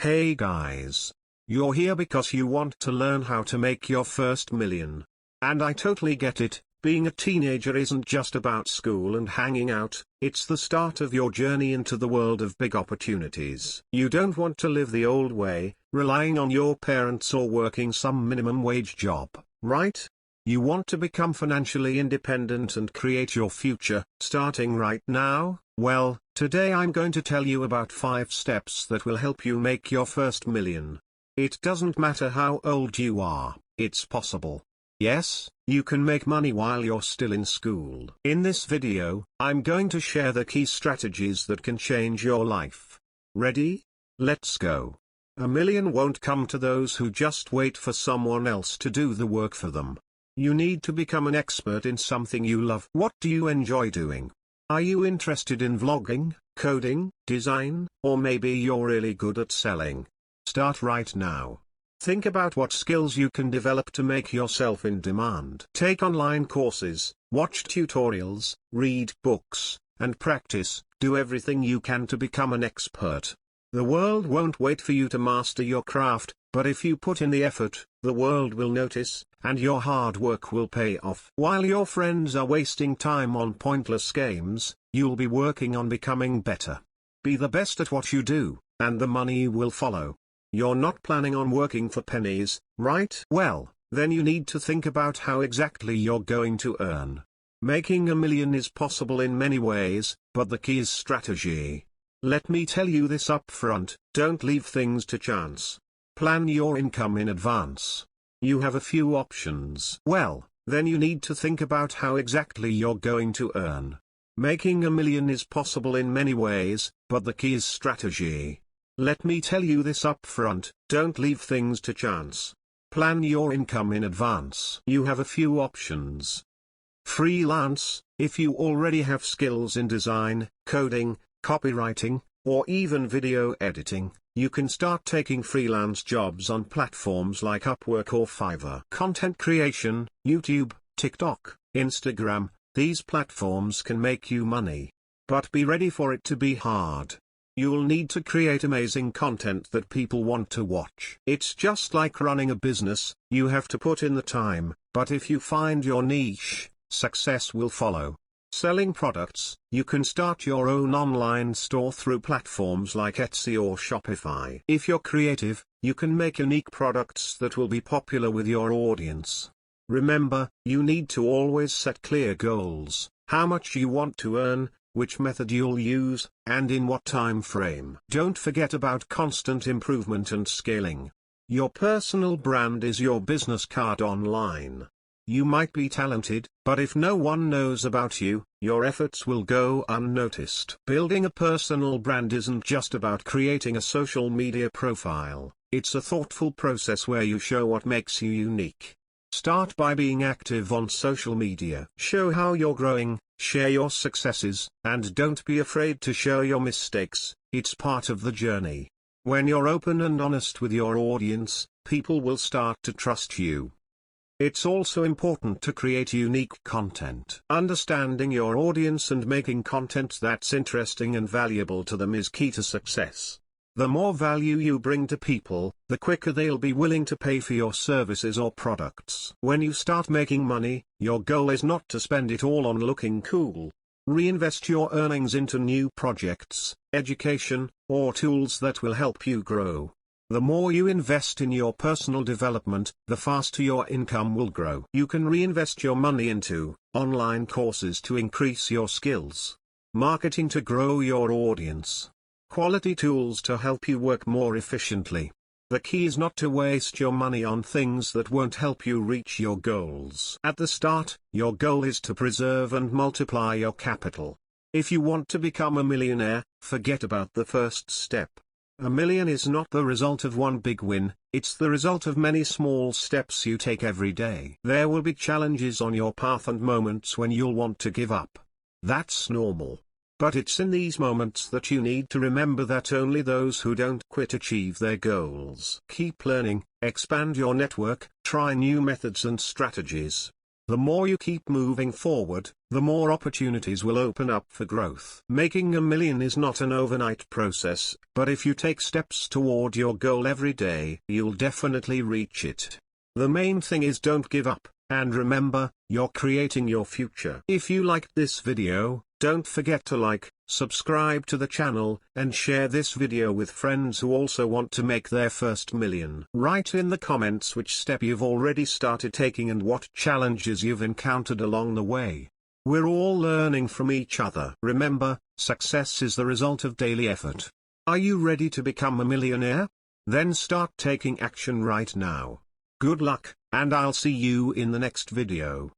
Hey guys. You're here because you want to learn how to make your first million. And I totally get it, being a teenager isn't just about school and hanging out, it's the start of your journey into the world of big opportunities. You don't want to live the old way, relying on your parents or working some minimum wage job, right? You want to become financially independent and create your future, starting right now. Well, today I'm going to tell you about 5 steps that will help you make your first million. It doesn't matter how old you are, it's possible. Yes, you can make money while you're still in school. In this video, I'm going to share the key strategies that can change your life. Ready? Let's go. A million won't come to those who just wait for someone else to do the work for them. You need to become an expert in something you love. What do you enjoy doing? Are you interested in vlogging, coding, design, or maybe you're really good at selling? Start right now. Think about what skills you can develop to make yourself in demand. Take online courses, watch tutorials, read books, and practice. Do everything you can to become an expert. The world won't wait for you to master your craft, but if you put in the effort, the world will notice, and your hard work will pay off. While your friends are wasting time on pointless games, you'll be working on becoming better. Be the best at what you do, and the money will follow. You're not planning on working for pennies, right? Well, then you need to think about how exactly you're going to earn. Making a million is possible in many ways, but the key is strategy. Let me tell you this up front, don't leave things to chance. Plan your income in advance. You have a few options. Well, then you need to think about how exactly you're going to earn. Making a million is possible in many ways, but the key is strategy. Let me tell you this up front, don't leave things to chance. Plan your income in advance. You have a few options. Freelance, if you already have skills in design, coding, copywriting, or even video editing, you can start taking freelance jobs on platforms like Upwork or Fiverr. Content creation, YouTube, TikTok, Instagram, these platforms can make you money. But be ready for it to be hard. You'll need to create amazing content that people want to watch. It's just like running a business, you have to put in the time, but if you find your niche, success will follow. Selling products, you can start your own online store through platforms like Etsy or Shopify. If you're creative, you can make unique products that will be popular with your audience. Remember, you need to always set clear goals, how much you want to earn, which method you'll use, and in what time frame. Don't forget about constant improvement and scaling. Your personal brand is your business card online. You might be talented, but if no one knows about you, your efforts will go unnoticed. Building a personal brand isn't just about creating a social media profile, it's a thoughtful process where you show what makes you unique. Start by being active on social media. Show how you're growing, share your successes, and don't be afraid to show your mistakes, it's part of the journey. When you're open and honest with your audience, people will start to trust you. It's also important to create unique content. Understanding your audience and making content that's interesting and valuable to them is key to success. The more value you bring to people, the quicker they'll be willing to pay for your services or products. When you start making money, your goal is not to spend it all on looking cool. Reinvest your earnings into new projects, education, or tools that will help you grow. The more you invest in your personal development, the faster your income will grow. You can reinvest your money into online courses to increase your skills, marketing to grow your audience, quality tools to help you work more efficiently. The key is not to waste your money on things that won't help you reach your goals. At the start, your goal is to preserve and multiply your capital. If you want to become a millionaire, forget about the first step. A million is not the result of one big win, it's the result of many small steps you take every day. There will be challenges on your path and moments when you'll want to give up. That's normal. But it's in these moments that you need to remember that only those who don't quit achieve their goals. Keep learning, expand your network, try new methods and strategies. The more you keep moving forward, the more opportunities will open up for growth. Making a million is not an overnight process, but if you take steps toward your goal every day, you'll definitely reach it. The main thing is don't give up, and remember, you're creating your future. If you liked this video, don't forget to like, subscribe to the channel, and share this video with friends who also want to make their first million. Write in the comments which step you've already started taking and what challenges you've encountered along the way. We're all learning from each other. Remember, success is the result of daily effort. Are you ready to become a millionaire? Then start taking action right now. Good luck, and I'll see you in the next video.